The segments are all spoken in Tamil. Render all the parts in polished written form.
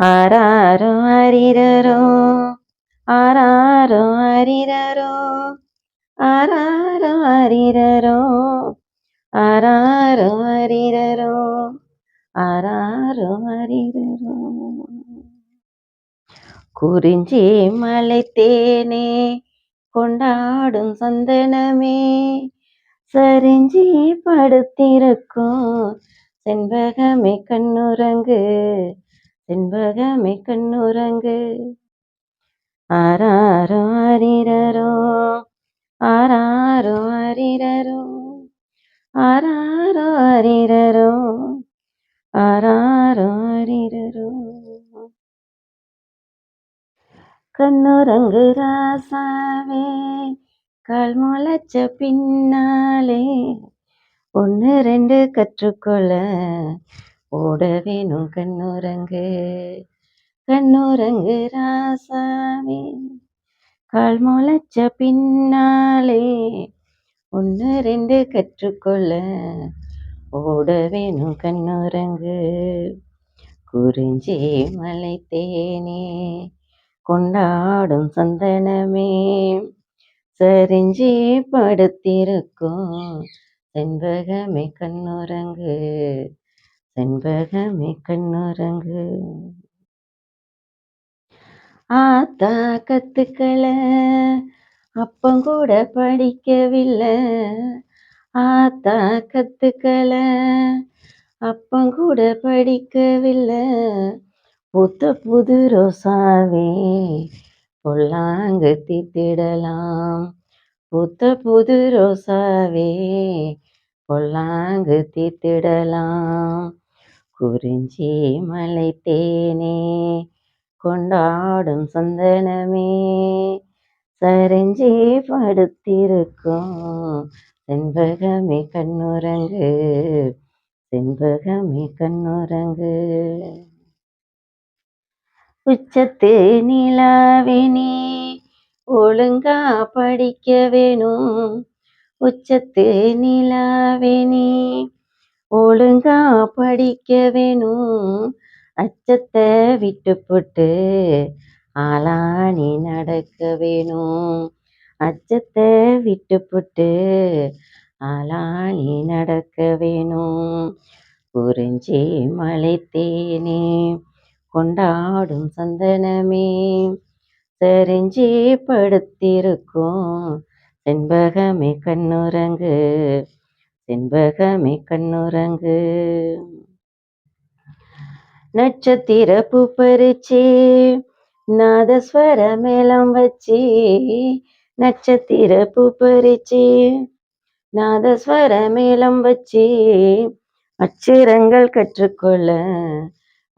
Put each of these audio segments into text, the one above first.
ஆராரோ அரிரரோ ஆராரோ அரிரரோ ஆராரோ அரிரரோ ஆராரோ அரிரரோ ஆராரோ அரிரரோ. குறிஞ்சி மலைத்தேனே கொண்டாடும் சந்தனமே சரிஞ்சி படுத்திருக்கும் செண்பகமே கண்ணுறங்கு செண்பகமே கண்ணுறங்கு. ஆராரோ அரிரரோ ஆராரோ அரிரரோ ஆராரோ அரிரரோ ஆராரோ அரிரரோ. கண்ணுறங்கு ராசாவே கால் முளைச்ச பின்னாலே ஒன்று ரெண்டு கற்றுக்கொள்ள ஓட வேணும் கண்ணுறங்கு. கண்ணுறங்கு ராசாவே கால் முளைச்ச பின்னாலே ஒன்று ரெண்டு கற்றுக்கொள்ள ஓட வேணும் கண்ணுறங்கு. குறிஞ்சி மலைத்தேனே கொண்டாடும் சந்தனமே சரிஞ்சி படுத்திருக்கும் செண்பகமே கண்ணுறங்கு செண்பகமே கண்ணுறங்கு. ஆத்தா கத்துக்கள அப்பங்கூட படிக்கவில்லை ஆத்தா கத்துக்கள அப்பங்கூட படிக்கவில்லை புத்த புது ரோசாவே பொல்லாங்கு தீத்திடலாம் புத்த புது ரோசாவே பொல்லாங்கு தீத்திடலாம். குறிஞ்சி மலைத்தேனே கொண்டாடும் சந்தனமே சரிஞ்சி படுத்திருக்கும் செண்பகமே கண்ணுறங்கு செண்பகமே கண்ணுறங்கு. உச்சத்து நிலாவினி ஒழுங்கா படிக்க வேணும் உச்சத்து நிலாவினி ஒழுங்கா படிக்க வேணும் அச்சத்தை விட்டு போட்டு ஆளானி நடக்க வேணும் அச்சத்தை விட்டு போட்டு ஆளானி நடக்க வேணும். குறிஞ்சி மலைத்தேனே கொண்டாடும் சந்தனமே சரிஞ்சி படுத்திருக்கும் செண்பகமே கண்ணுறங்கு செண்பகமே கண்ணுறங்கு. நட்சத்திர பூ பறிச்சு நாதஸ்வர மேளம் வச்சு நட்சத்திர பூ பறிச்சு நாதஸ்வர மேளம் வச்சு அச்சரங்கள் கற்றுக்கொள்ள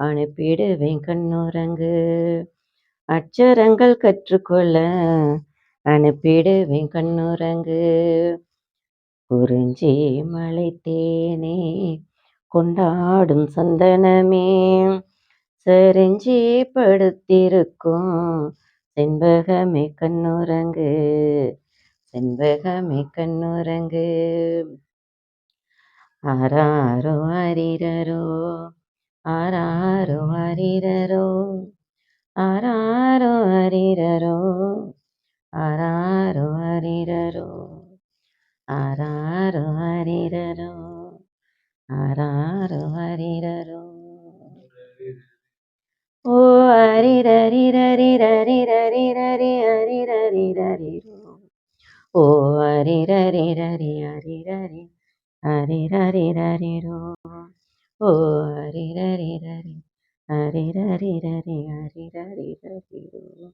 அனுப்பிடுவேன் கண்ணுறங்கு அச்சரங்கள் கற்றுக்கொள்ள அனுப்பிடுவேன் கண்ணுறங்கு. குறிஞ்சி மலைத்தேனே கொண்டாடும் சந்தனமே சரிஞ்சி படுத்திருக்கும் செண்பகமே கண்ணுறங்கு செண்பகமே கண்ணுறங்கு. ஆராரோ அரிரரோ ஆராரோ அரிரரோ ஆராரோ அரிரரோ ஆராரோ அரிரரோ ஆராரோ அரிரரோ ஆராரோ அரிரரோ. ஓ அரிரரிரரிரரிரரிரரி அரிரரிரரிரோ ஓ அரிரரிரரி அரிரரி அரிரரிரரிரோ ஓ அரிரரிரரி அரிரரிரரி அரிரரிரரிரோ.